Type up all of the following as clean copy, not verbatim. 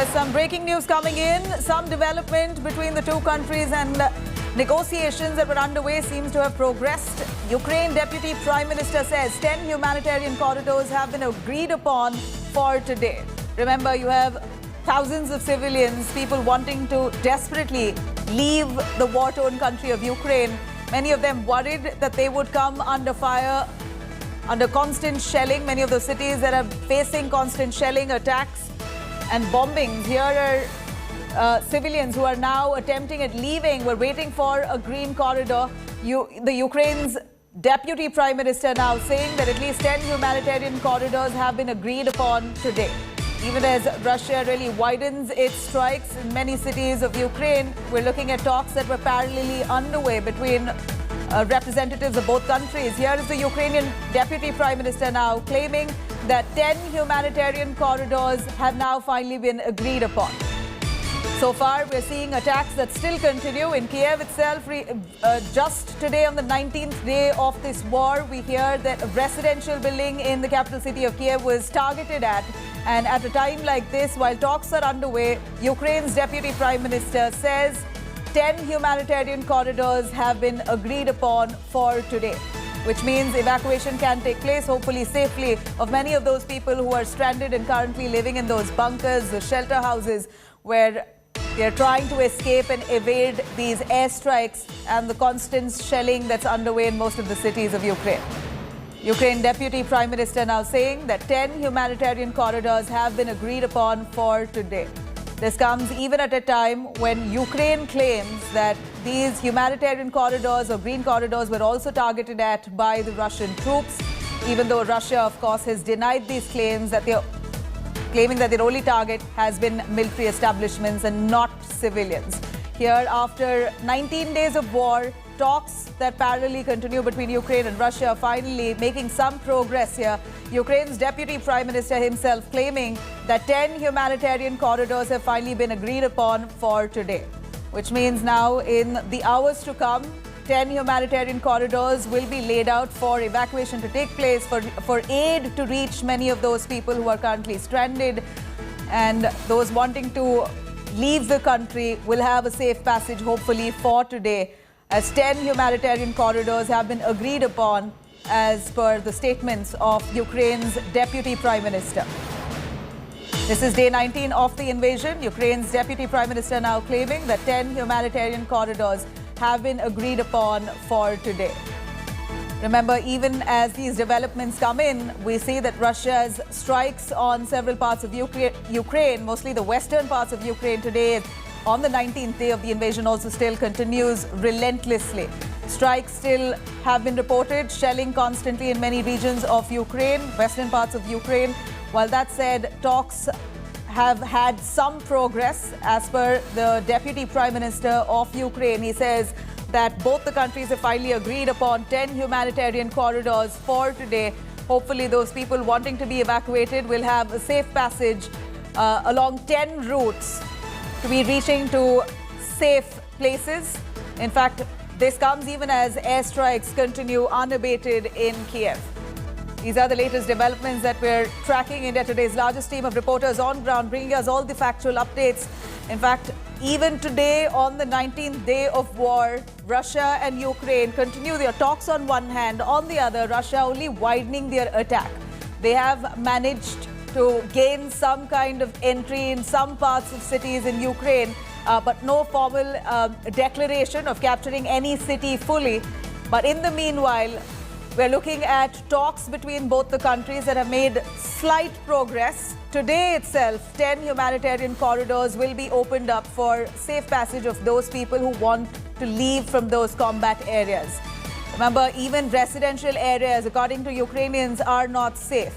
There's some breaking news coming in. Some development between the two countries and negotiations that were underway seems to have progressed. Ukraine Deputy Prime Minister says 10 humanitarian corridors have been agreed upon for today. Remember, you have thousands of civilians, people wanting to desperately leave the war-torn country of Ukraine. Many of them worried that they would come under fire, under constant shelling. Many of the cities that are facing constant shelling, attacks and bombings. Here are civilians who are now attempting at leaving. We're waiting for a green corridor. The Ukraine's Deputy Prime Minister now saying that at least 10 humanitarian corridors have been agreed upon today. Even as Russia really widens its strikes in many cities of Ukraine, we're looking at talks that were parallelly underway between representatives of both countries. Here is the Ukrainian Deputy Prime Minister now claiming that 10 humanitarian corridors have now finally been agreed upon. So far, we're seeing attacks that still continue in Kyiv itself. Just today, on the 19th day of this war, we hear that a residential building in the capital city of Kyiv was targeted at. And at a time like this, while talks are underway, Ukraine's Deputy Prime Minister says 10 humanitarian corridors have been agreed upon for today, which means evacuation can take place, hopefully safely, of many of those people who are stranded and currently living in those bunkers, the shelter houses, where they're trying to escape and evade these airstrikes and the constant shelling that's underway in most of the cities of Ukraine. Ukraine Deputy Prime Minister now saying that 10 humanitarian corridors have been agreed upon for today. This comes even at a time when Ukraine claims that these humanitarian corridors or green corridors were also targeted at by the Russian troops, even though Russia, of course, has denied these claims, that they're claiming that their only target has been military establishments and not civilians. Here, after 19 days of war, talks that parallelly continue between Ukraine and Russia are finally making some progress here. Ukraine's Deputy Prime Minister himself claiming that 10 humanitarian corridors have finally been agreed upon for today, which means now in the hours to come, 10 humanitarian corridors will be laid out for evacuation to take place, for aid to reach many of those people who are currently stranded, and those wanting to leave the country will have a safe passage, hopefully, for today, as 10 humanitarian corridors have been agreed upon as per the statements of Ukraine's Deputy Prime Minister. This is day 19 of the invasion. Ukraine's Deputy Prime Minister now claiming that 10 humanitarian corridors have been agreed upon for today. Remember, even as these developments come in, we see that Russia's strikes on several parts of Ukraine, mostly the western parts of Ukraine today, on the 19th day of the invasion, also still continues relentlessly. Strikes still have been reported, shelling constantly in many regions of Ukraine, western parts of Ukraine. While that said, talks have had some progress. As per the Deputy Prime Minister of Ukraine, he says that both the countries have finally agreed upon 10 humanitarian corridors for today. Hopefully, those people wanting to be evacuated will have a safe passage along 10 routes to be reaching to safe places. In fact, this comes even as airstrikes continue unabated in Kyiv. These are the latest developments that we're tracking. India Today's largest team of reporters on ground, bringing us all the factual updates. In fact, even today, on the 19th day of war, Russia and Ukraine continue their talks on one hand. On the other, Russia only widening their attack. They have managed to gain some kind of entry in some parts of cities in Ukraine, but no formal declaration of capturing any city fully. But in the meanwhile, we're looking at talks between both the countries that have made slight progress. Today itself, 10 humanitarian corridors will be opened up for safe passage of those people who want to leave from those combat areas. Remember, even residential areas, according to Ukrainians, are not safe.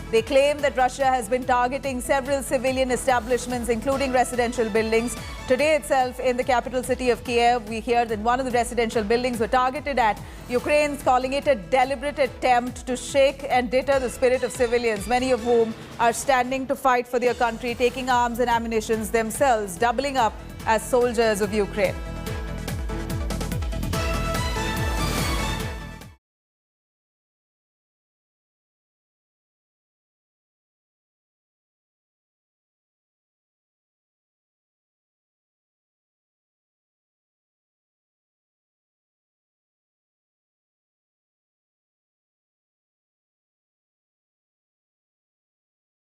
They claim that Russia has been targeting several civilian establishments, including residential buildings. Today itself, in the capital city of Kyiv, we hear that one of the residential buildings were targeted at. Ukraine's calling it a deliberate attempt to shake and deter the spirit of civilians, many of whom are standing to fight for their country, taking arms and ammunition themselves, doubling up as soldiers of Ukraine.